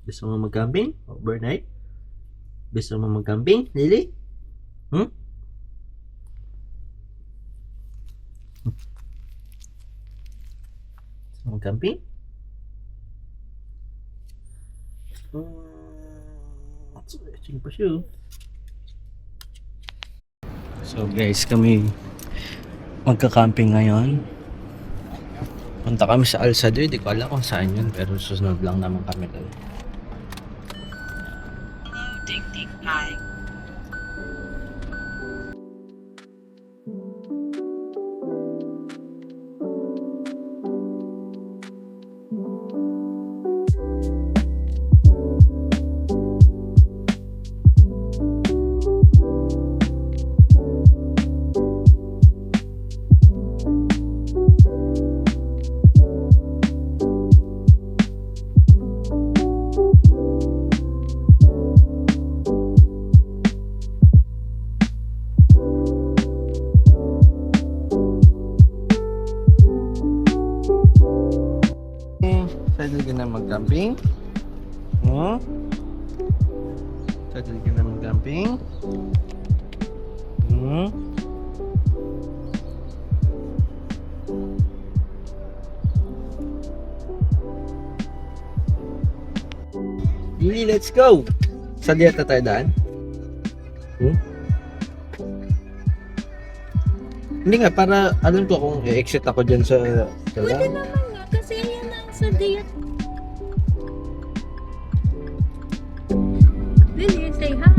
Gusto mo mag-camping? Overnight? Gusto mo mag-camping, Lily? Hmm? Gusto mo mag-camping? Sino pa siya? So guys, kami magka-camping ngayon. Punta kami sa Alsado, hindi ko alam kung saan yun, pero susunod lang naman kami doon. Ting-ting, hi. Excited ka na mag-camping? Hmm? Excited ka na mag-camping? Hmm? Lily, let's go! Sa dieta tayo daan? Hmm? Hindi nga, para alam ko kung i-exit ako dyan sa Pwede naman nga, kasi yan ang sa diet. Lily, say hi.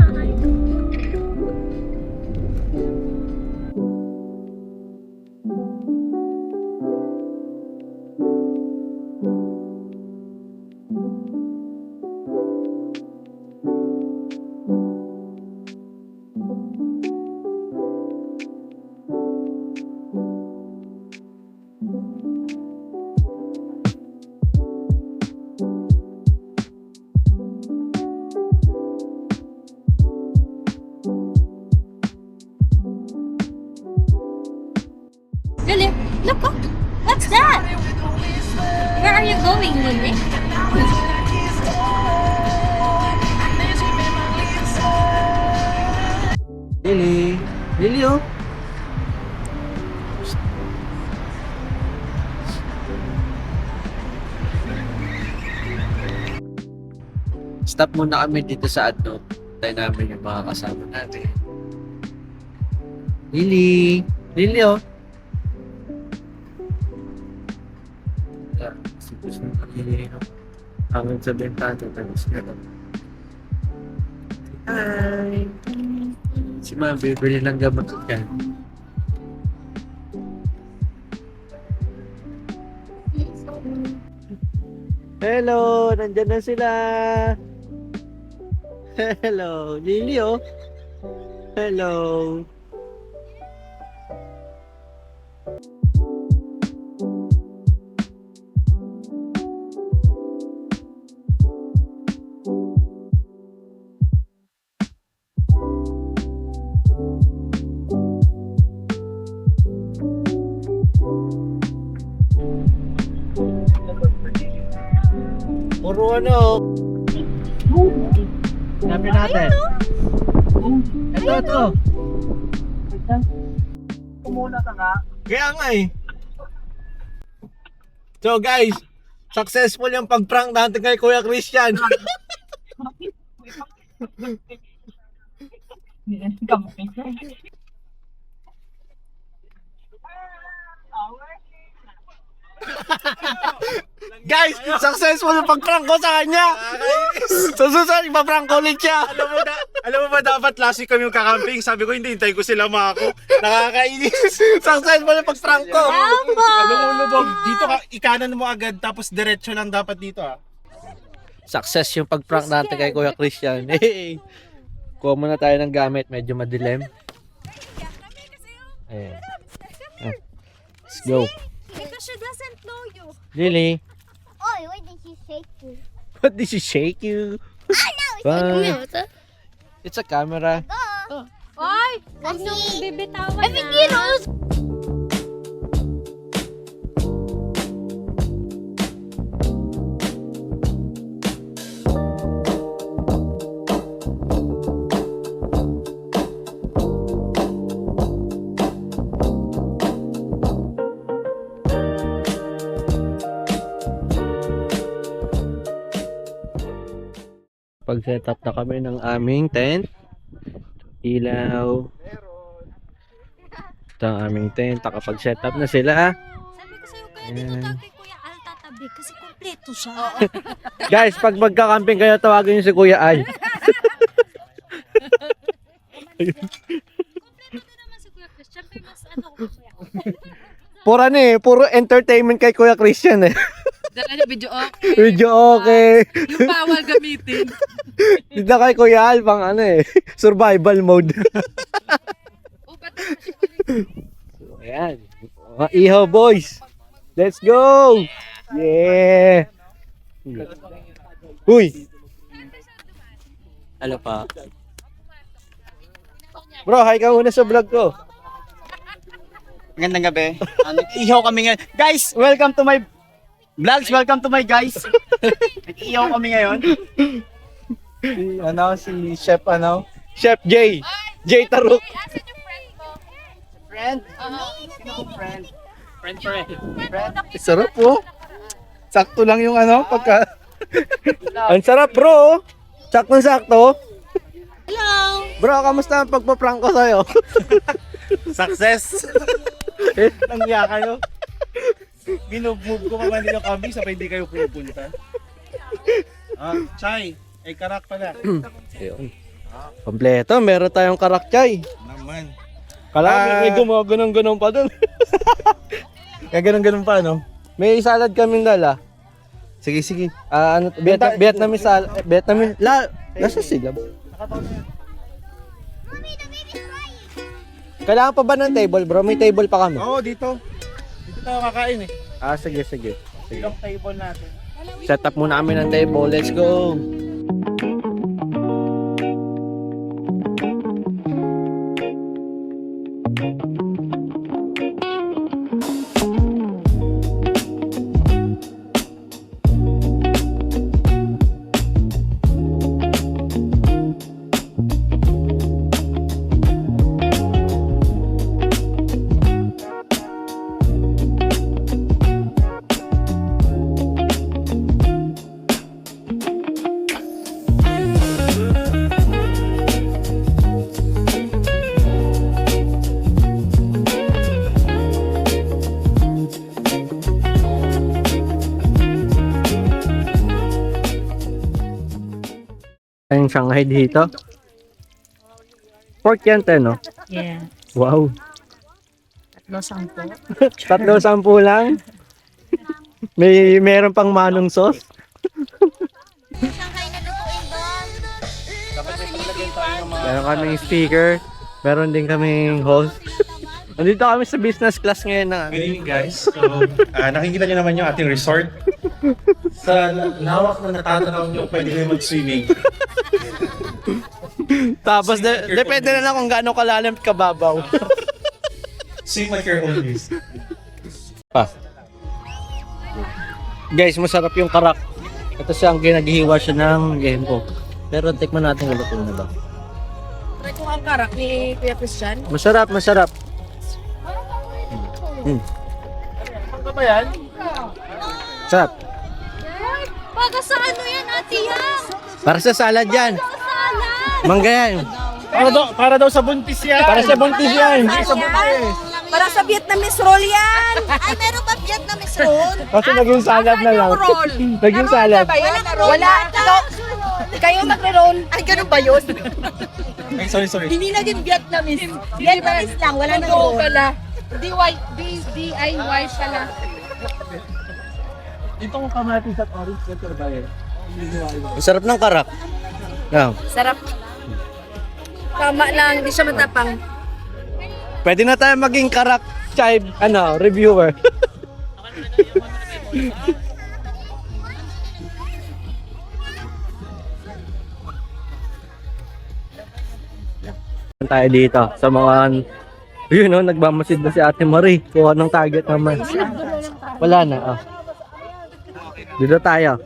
Lily, look, oh, what's that? Where are you going, Lily? Lily! Lily, oh! Stop muna kami dito sa ano. Tayo namin yung mga kasama natin. Lily! Lily, oh! Gusto na kami hanggang sa bentana. Tapos gano'n. Hi! Si Ma'am, bibili lang gamot yan. Hello! Nandyan na sila! Hello! Lily, oh! Hello! Puro ano? Hanapin natin. Ito. Kumuna ka nga. Kaya nga eh. So guys, successful yung pag-prank natin kay Kuya Christian. Guys, successful yung pag-prank ko sa kanya. So susunod, ipaprank ko ulit siya. Alam mo ba dapat last week kami kakamping? Sabi ko hindi, hintayin ko sila ako. Nakakainis. Successful yung pag-prank ko. Lumulubog. Dito ka, ikanan mo agad tapos diretso lang dapat dito ah. Success yung pag-prank natin kay Kuya Christian. Hey. Kuha muna tayo ng gamit, medyo madilim. Ayan. Let's go. Because she doesn't know you. Lily, Oh, why did she shake you? what did she shake you? Bye. It's a camera. Oy, huwag niyong bibitawan I think you know. Pag-set up na kami ng aming tent. Ilaw. Ito ang aming tent. Nakapag-set up na sila. Sabi ko sa'yo, kaya dito tayo kay Kuya Al tatabi kasi kompleto siya. Guys, pag magka-camping kayo, tawagin niyo si Kuya Al. Kompleto din naman si Kuya Chris. Siyempre, mas ano ko Kuya Al. Puro entertainment kay Kuya Christian eh. Dala niya video okay. Video okay. Yung bawal gamitin. Dito kay Kuya Al, pang ano eh, survival mode. O, ba't naman siya ulit? So, ayan. Mga ihaw boys. Let's go! Yeah! Uy! Ano pa? Bro, hi ka muna sa vlog ko. Magandang gabi. Nag-ihaw kami ngayon. Guys, welcome to my vlogs. Welcome to my guys. Nag-ihaw kami ngayon. Si Chef Chef J. J Taruk. Asan yung friend mo? Friend? Sino kong friend? Friend. Sarap po. Sakto lang yung pagka... Ang sarap bro. Sakto-sakto. Hello! Bro, kamusta ang pagpa-prank ko sa'yo? Success! Nangya kayo. Minove-move ko pa nila kami, sabay hindi kayo pupunta. Chay, ay karak pala. Ayun. Kompleto, meron tayong karakchay. Naman. Kala may gumaganong-ganong pa dun. Kaya ganun pa, no? May salad kaming dala. Sige. Vietnamese salad. Nasa sila. Kailangan pa ba ng table bro? May table pa kami. Oo, dito. Dito tayo kakain eh. Sige. Ilang table natin. Set up muna kami ng table. Let's go. Ang Shanghai dito. Pork yan, no? Yeah. Wow. 310. 310 lang. Meron pang manong sauce. Shanghai na lutuin doon. Meron kaming speaker. Meron din kaming host. Nandito kami sa business class ngayon na. Good evening guys. So, nakikita niyo naman yung ating resort. Sa lawak na natatanaw niyo, pwede kayo mag-swimming. Tapos depende na lang kung gaano kalalim at kababaw. Swim at your own risk. Pa. Guys, masarap yung karak. Ito siya ang ginaghiwa siya ng gempo. Pero tikman natin kung luto na ba. Try ko ang karak ni Kuya Christian. Masarap. Ano ba yan? Sarap. Baga sa ano yan, Ate Yang? Para sa salad yan. Salad! Mangga yan. Para daw sa buntis yan. Para sa buntis yan. Para sa Vietnamese roll yan! Ay, meron ba Vietnamese roll? Kasi naging salad na lang. roll? Naging salad. Wala. Kayo magre-roll. Ay, ganun ba yun? Ay, sorry. Hindi naging Vietnamese. Vietnamese lang, wala nang roll. Pala. DIY pala. Itong kamatis at orange letter ba yan? Masarap ng karak. Yeah. Sarap. Tama lang, hindi siya matapang. Pwede na tayo maging karak chive, reviewer. Tayo dito sa mga nagmamasid na si Ate Marie. Kuha ng target naman. Wala na. Dito tayo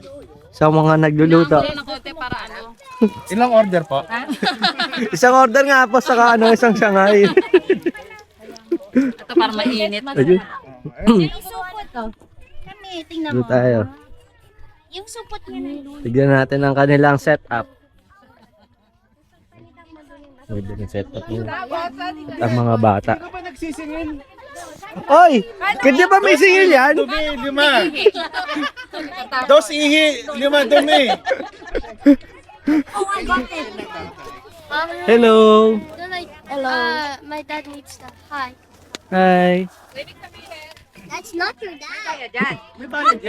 sa mga nagluluto. Ilang order po? Isang order nga po sa isang Shanghai. Ito para mainit. Ayun. Yung supot to. Kami, tingnan Dito mo. tayo. Yung supot niya na luto. Tignan natin ang kanilang setup. Pwede rin set up yun. At ang mga bata. Ano ba nagsisingil? Oy! Hindi ba may singil yan? Dumi, 5. Dos ihi, 5 dumi. Hello! Hello. My dad needs to. Hi. Hi! That's not your dad. May bayad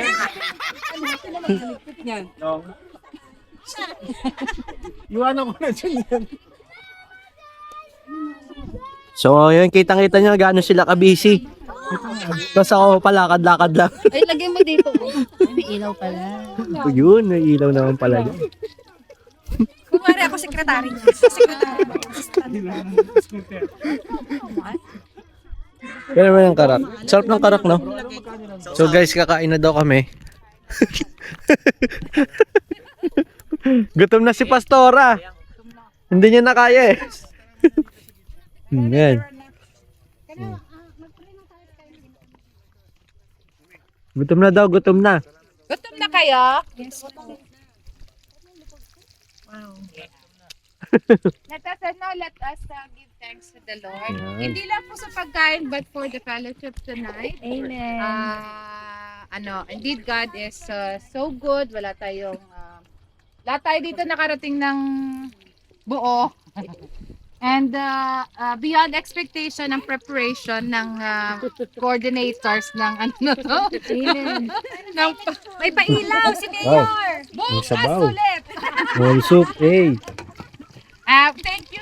yan. No. Iwanan ko na dyan yan. So, yun, kitang-kita nyo gaano sila ka-busy. Tapos ako palakad-lakad lang. Ay, lagay mo dito. May ilaw pala. Yun, may ilaw naman pala yun. Kumari ako sekretary. Yan naman yung karak. Sarap ng karak, no? So guys, kakain na daw kami. Gutom na si Pastora. Hindi niya na kaya eh. Yan. Gutom na daw, gutom na. Gutom na kayo? Yes. Let us give thanks to the Lord. Yan. Hindi lang po sa pagkain, but for the fellowship tonight. Amen. Indeed, God is so good. Wala tayo dito nakarating ng buo. And beyond expectation ng preparation ng coordinators ng ano na to. Amen. ng, May pailaw si Mayor. May bukas sabaw. ulit. Whole soup, eh. Thank you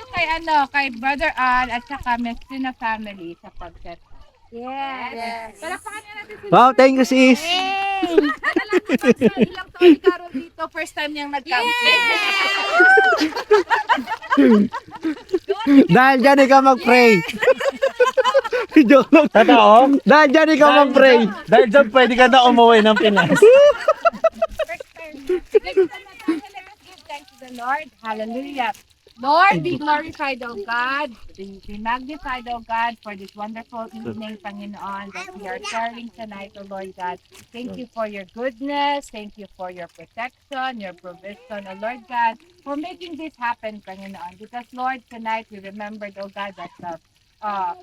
kay Brother Al at saka Messina family sa pag-set. Yes. Palakpakan na natin si Wow, thank you sis. ilang taon ni Carol dito. First time niyang nag-camping. Dahil dyan ikaw mag-pray. Joke lang. Totoo? Dahil dyan ikaw mag-pray. Dahil dyan pwede ka na umuwi ng Pinas. First time. Let's give thanks to the Lord. Hallelujah. Lord, be glorified, O God. Be magnified, O God, for this wonderful evening, Panginoon, that we are sharing tonight, O Lord God. Thank you for your goodness. Thank you for your protection, your provision, O Lord God, for making this happen, Panginoon. Because, Lord, tonight we remembered, O God, that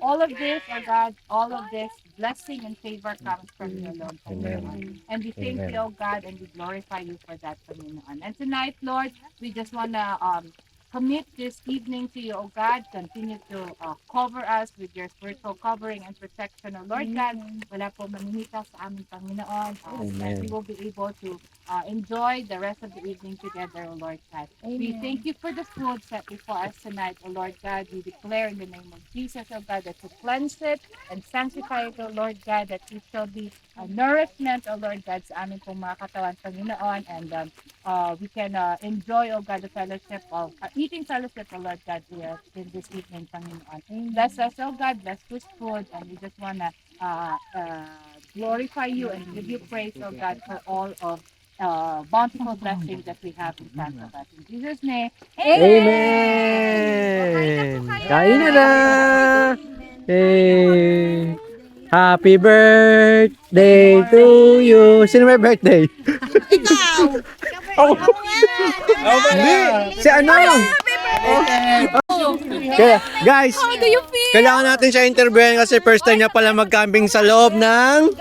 all of this, O God, all of this blessing and favor comes from you, Lord, Panginoon. And we thank you, O God, and we glorify you for that, Panginoon. And tonight, Lord, we just want to commit this evening to you, O God. Continue to cover us with your spiritual covering and protection, O Lord God. Wala po maninita sa aming Panginoon. That we will be able to enjoy the rest of the evening together, O Lord God. We thank you for the food set before us tonight, O Lord God. We declare in the name of Jesus, O God, that you cleanse it and sanctify it, O Lord God, that it shall be nourishment, O Lord God, sa aming pong mga katawan, Panginoon. And we can enjoy, O God, the fellowship of eating fellowship, O Lord God, here in this evening, Panginoon. Bless us, O God, bless this food, and we just want to glorify you and give you praise, O God, for all of bountiful blessings that we have in front of us. In Jesus' name, Amen. Kain na na. Hey. Happy birthday to you. Sino may birthday? Hindi. Si ano? Kaya, guys, kailangan natin siya interviewin kasi first time niya pala mag-camping sa loob ng...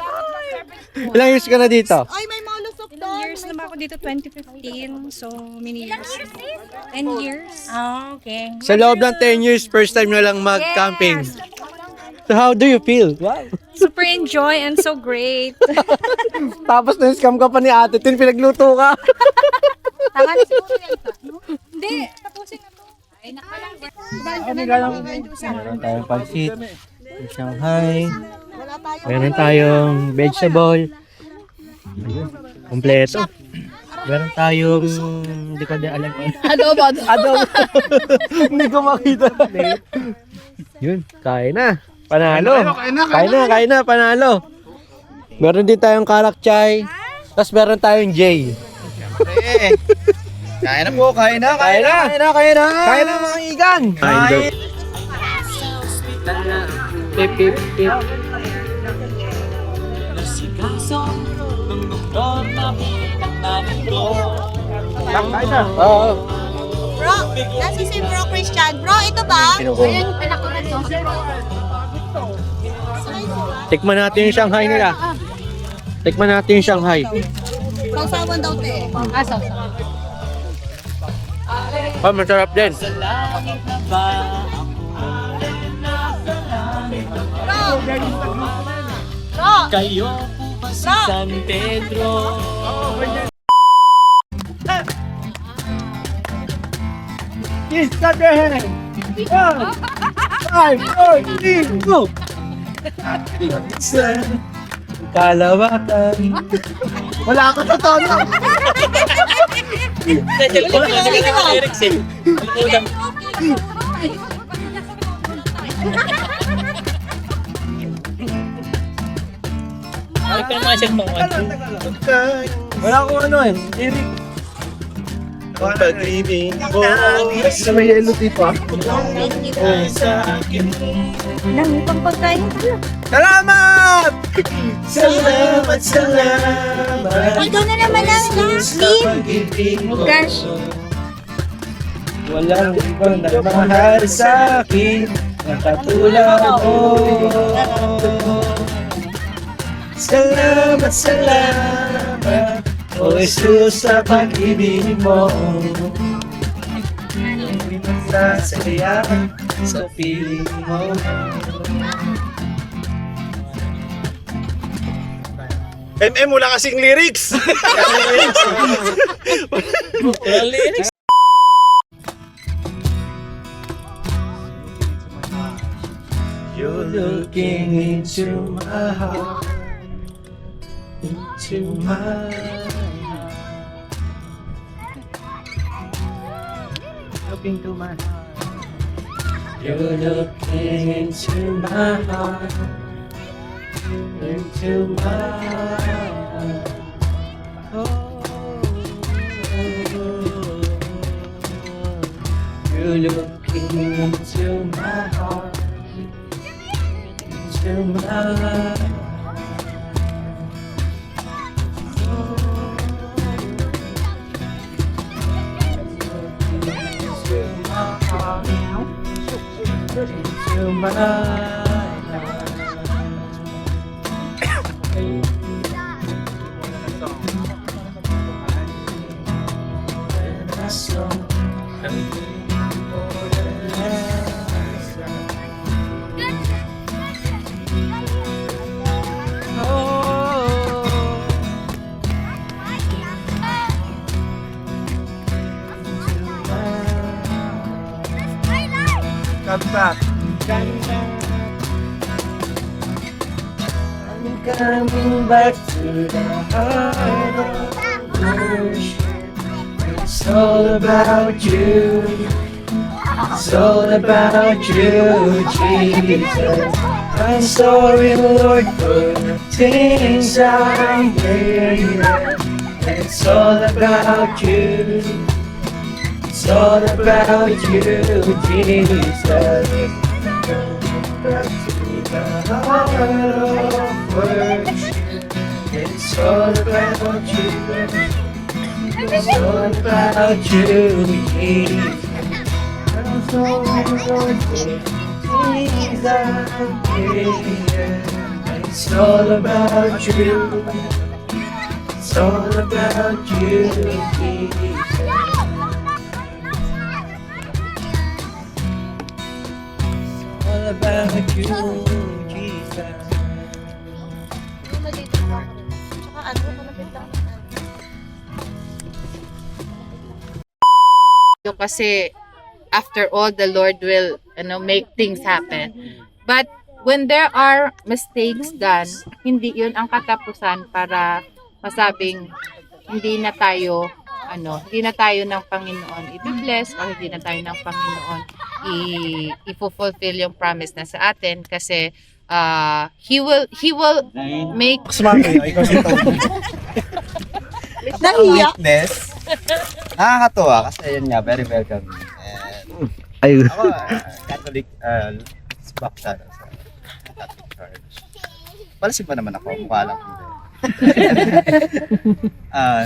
Ilang years ka na dito? Ilang years naman ako dito, 2015. So, many years. 10 years. Oh, okay. Sa loob ng 10 years, first time na lang mag-camping. So how do you feel? Wow. Super enjoy and so great. Tapos na-scam ka pa ni ate, pinagluto ka. tama na siguro yan pa. Hindi, tapusin na to. Ay, nakalang. Meron tayong pansit, Shanghai, meron tayong vegetable, kompleto. Meron tayong, hindi ko din alam kung Adobo. hindi ko makita. Yun, kain na. Panalo. Kain na, panalo. Meron din tayong karak chai. Tapos meron tayong J. Kaya na po, kaya na. Kain na mga igan. Kain. Pip, pip, pip. Kain na. Oo. Bro, nasa si Bro Christian. Bro, ito ba? Ayun, anak ko na to. Tikman natin yung Shanghai nila. Tikman natin yung Shanghai. Sausawan daw, te. Oh, masarap din. Kayo po ba si San Pedro? Kiss ka din! 1, 5, 4, 3, go! Kalawatan. Wala ako sa tono! Wala akong ano eh. Lyric. Pag-ibig mo. Sa may yellow dito ah. Nang pang pagkain pala. Salamat! Salamat, salamat. Ikaw na naman ang team. Gosh. Walang ibang nagmahal sa akin na katulad mo. Salamat, salamat, O Jesus, sa pag-ibig mo. Sasaya sa piling mo. Wala kasing lyrics. Walang lyrics. You're looking into my heart, into my heart. Looking to my heart. You're looking into my heart, into my heart. Oh, you're looking into my heart, into my heart. Into my heart. Come back. I'm coming back to the heart of worship. It's all about you. It's all about you, Jesus. I'm sorry, Lord, for the things I did. It's all about you. It's all about you, Jesus. Back to the heart of worship. It's all about you. It's all about you, Jesus. I'm sorry, Lord, for the things I did. It's all about you. It's all about you, Jesus. All about you, Jesus. Kasi after all, the Lord will make things happen. But when there are mistakes done, hindi yun ang katapusan para masabing hindi na tayo ng Panginoon i-bless or hindi na tayo ng Panginoon i-fulfill yung promise na sa atin kasi He will make Nahiya. Witness. Nakakatuwa kasi yun nga, very welcome. And ako, Catholic, baptized sa Catholic Church. Palasin pa naman ako, mukha lang hindi. Yan.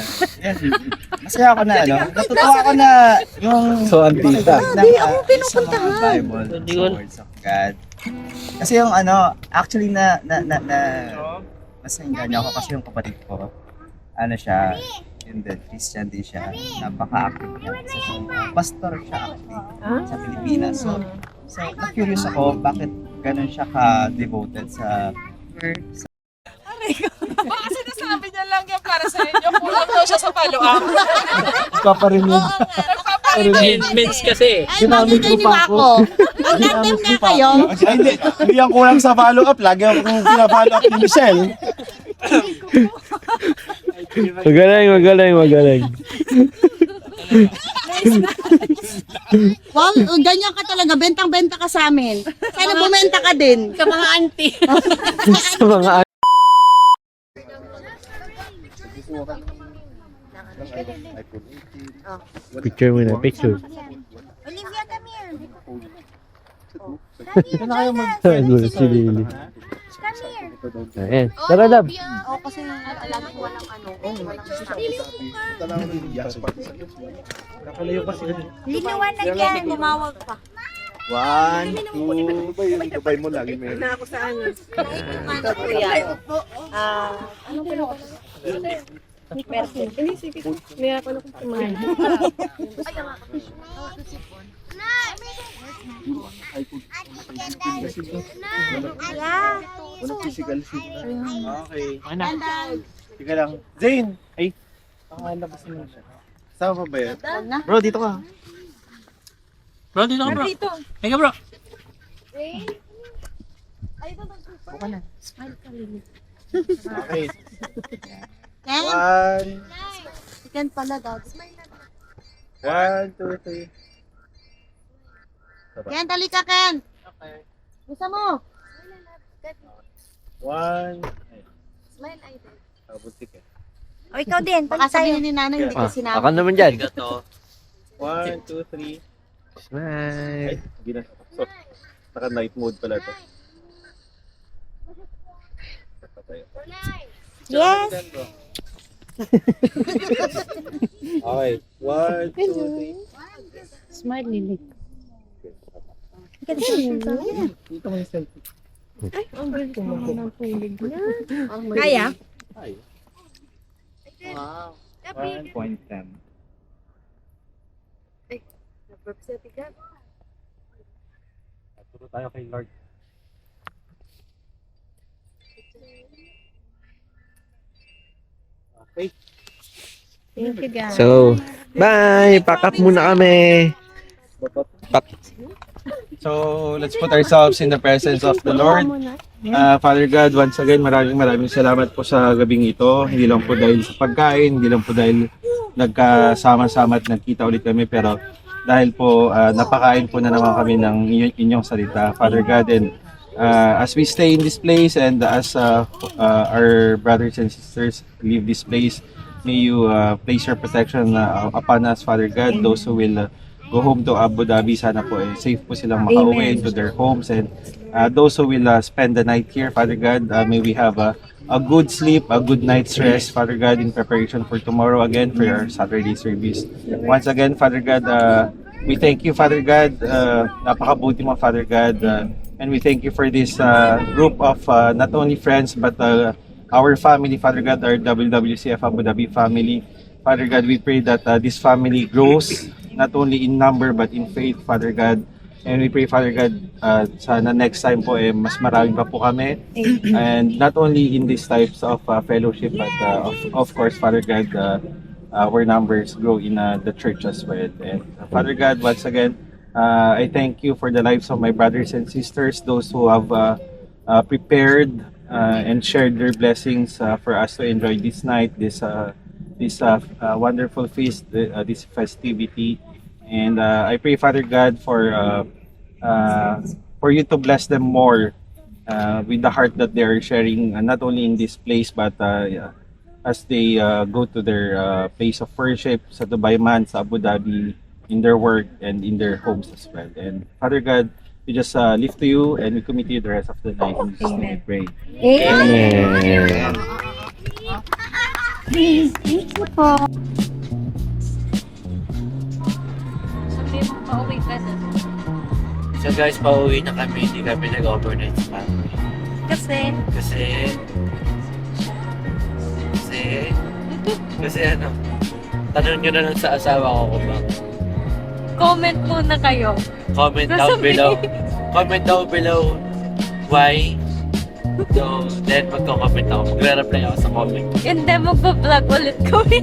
Masaya ako na natutuwa ako na yung So, ang tita. sa mga Bible, sa words of God. Kasi yung actually masayang ako kasi yung kapatid ko, siya, yun din, Christian din siya, napaka-active niya. Pastor siya actually sa Pilipinas. So na-curious ako bakit ganun siya ka-devoted sa Baka sinasabi niya lang yan para sa inyo. Kulang daw siya sa follow-up. Paparinig. Mens kasi. Ay, makikinig ako. Mag-attend nga kayo. Ay, hindi yan kulang sa follow-up. Lagi akong pina-follow up ni Michelle. Magaling. Wow, ganyan ka talaga. Bentang-benta ka sa amin. Sana bumenta ka din. Sa mga auntie. Sa mga picture mo na, picture. Olivia, come here. Gulo si Lily. Ayan. Tara, love. Oo, kasi laging walang walang Liniwanag yan. Tumawag pa. 1, 2, Sabay mo lagi may. Okay. Tika lang. Zane! Ay! Labas na siya. Sama ba yan? Bro, dito ka. Bro, dito ka bro. Teka bro. Okay. Ken? 1, Ken pala daw. 1, 2, 3. Ken, dali ka, Ken. Gusto mo? 1. Smile idol. Butik eh. O, ikaw din. Baka sabihin ni nanay, hindi ka sinabi. Ako naman dyan. 1, 2, 3. Smile. Ay, hindi na. So, naka-night mode pala to. Yes. Okay. 1, 2, 3. Smile, Lily. Dito mo yung selfie. Kaya? Wow. 1.10. Turo tayo kay Lord. Okay. Thank you, guys. So, bye! Pack up muna kami. So, let's put ourselves in the presence of the Lord. Father God, once again, maraming salamat po sa gabing ito. Hindi lang po dahil sa pagkain, hindi lang po dahil nagkasama-sama at nagkita ulit kami, pero dahil po napakain po na naman kami ng inyong salita, Father God. And as we stay in this place and as our brothers and sisters leave this place, may you place your protection upon us, Father God. Those who will go home to Abu Dhabi, sana po safe po silang makauwi to their homes, and those who will spend the night here, Father God, may we have a good sleep, a good night's rest, Father God, in preparation for tomorrow again for our Saturday service. Once again, Father God, we thank you, Father God, napakabuti mo, Father God, and we thank you for this group of not only friends but our family, Father God, our WWCF Abu Dhabi family. Father God, we pray that this family grows not only in number but in faith, Father God. And we pray, Father God, sana next time po mas marami pa po kami. And not only in these types of fellowship, but of course, Father God, our numbers grow in the church as well. And Father God, once again, I thank you for the lives of my brothers and sisters, those who have prepared and shared their blessings for us to enjoy this night, this wonderful feast, this festivity. And I pray, Father God, for you to bless them more with the heart that they are sharing, not only in this place, but as they go to their place of worship sa Dubai Man, sa Abu Dhabi, in their work and in their homes as well. And Father God, we just lift to you and we commit to you the rest of the night. In Jesus' name we pray. Amen. Sabi mo, pauwi ka na. So guys, pauwi na kami. Hindi kami nag-overnight sa family. Kasi, Kasi ano, tanong nyo na lang sa asawa ko kung bakit. comment muna kayo. Comment down Sasabihin. below. Comment down below why. So, then magko-comment ako. Magre-reply ako sa comment. And then magpa-vlog ulit kami.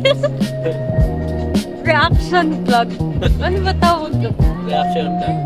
Reaction vlog. Ano ba tawag doon? Reaction lang.